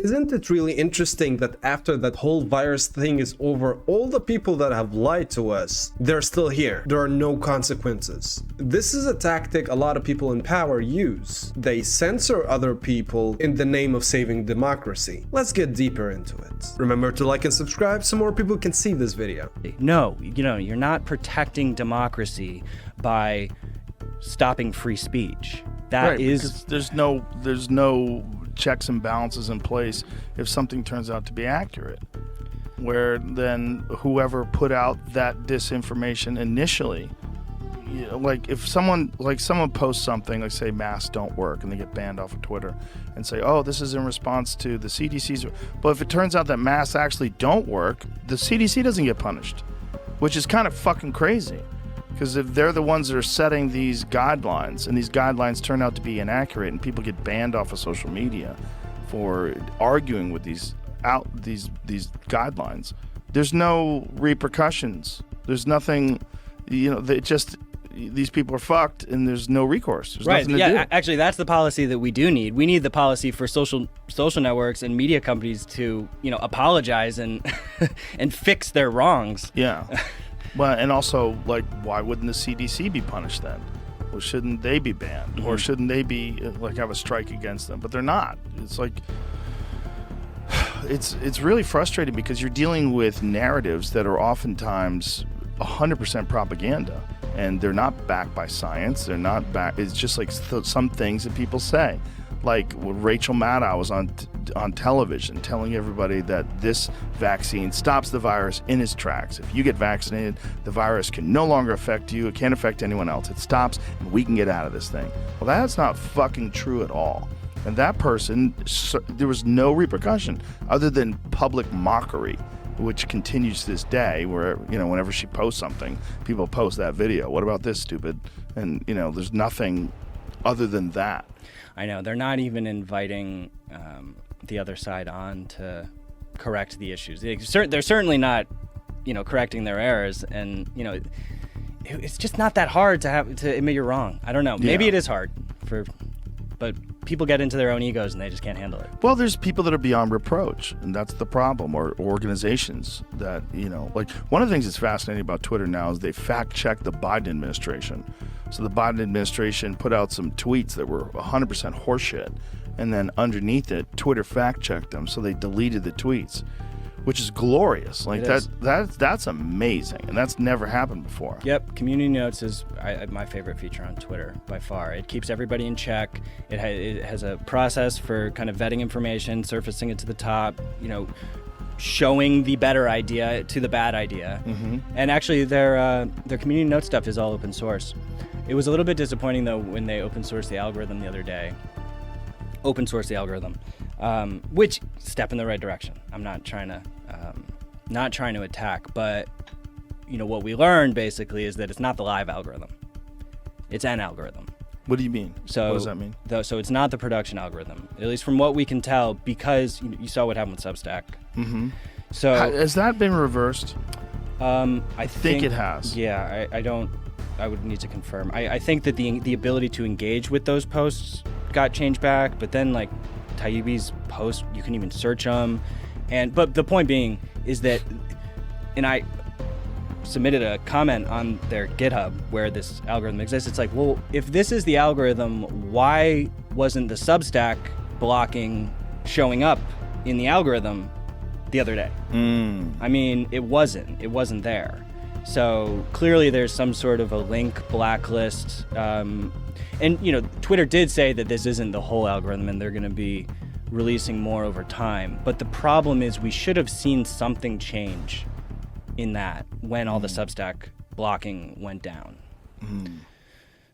Isn't it really interesting that after that whole virus thing is over, all the people that have lied to us, they're still here. There are no consequences. This is a tactic a lot of people in power use. They censor other people in the name of saving democracy. Let's get deeper into it. Remember to like and subscribe so more people can see this video. No, you're not protecting democracy by stopping free speech. That is, because there's no checks and balances in place if something turns out to be accurate, where then whoever put out that disinformation initially, like if someone posts something like, say, masks don't work, and they get banned off of Twitter and say, oh, this is in response to the CDC's, but if it turns out that masks actually don't work, the CDC doesn't get punished, which is kind of fucking crazy. Because if they're the ones that are setting these guidelines, and these guidelines turn out to be inaccurate, and people get banned off of social media for arguing with these guidelines, there's no repercussions. There's nothing, these people are fucked, and there's no recourse. There's nothing to do. Actually, that's the policy that we do need. We need the policy for social networks and media companies to, apologize and and fix their wrongs. Yeah. Well, and also, like, why wouldn't the CDC be punished then? Well, shouldn't they be banned? Mm-hmm. Or shouldn't they be, have a strike against them? But they're not. It's like, it's really frustrating because you're dealing with narratives that are oftentimes 100% propaganda. And they're not backed by science. They're not backed. It's just like some things that people say. Like Rachel Maddow was on television telling everybody that this vaccine stops the virus in its tracks. If you get vaccinated, the virus can no longer affect you. It can't affect anyone else. It stops, and we can get out of this thing. Well, that's not fucking true at all. And that person, there was no repercussion other than public mockery, which continues to this day, where, whenever she posts something, people post that video. What about this, stupid? And, there's nothing other than that. I know. They're not even inviting the other side on to correct the issues. They're certainly not, correcting their errors. And, it's just not that hard to admit you're wrong. I don't know. Maybe it is hard but people get into their own egos and they just can't handle it. Well, there's people that are beyond reproach, and that's the problem, or organizations that, like one of the things that's fascinating about Twitter now is they fact check the Biden administration. So the Biden administration put out some tweets that were 100% horseshit, and then underneath it, Twitter fact checked them, so they deleted the tweets, which is glorious. Like that's amazing, and that's never happened before. Yep, community notes is my favorite feature on Twitter by far. It keeps everybody in check. It has a process for kind of vetting information, surfacing it to the top, showing the better idea to the bad idea. Mm-hmm. And actually, their community note stuff is all open source. It was a little bit disappointing though when they open sourced the algorithm the other day. Which step in the right direction. I'm not trying to attack, but what we learned basically is that it's not the live algorithm. It's an algorithm. What do you mean? So what does that mean? So it's not the production algorithm, at least from what we can tell, because you saw what happened with Substack. Mm-hmm. So has that been reversed? I think it has. Yeah, I would need to confirm. I think that the ability to engage with those posts got changed back, but then like Taibbi's posts, you can even search them, but the point being is that, and I submitted a comment on their GitHub where this algorithm exists. It's like, well, if this is the algorithm, why wasn't the Substack blocking showing up in the algorithm the other day? I mean, it wasn't there. So clearly there's some sort of a link blacklist. And, Twitter did say that this isn't the whole algorithm and they're going to be releasing more over time. But the problem is we should have seen something change in that when all the Substack blocking went down.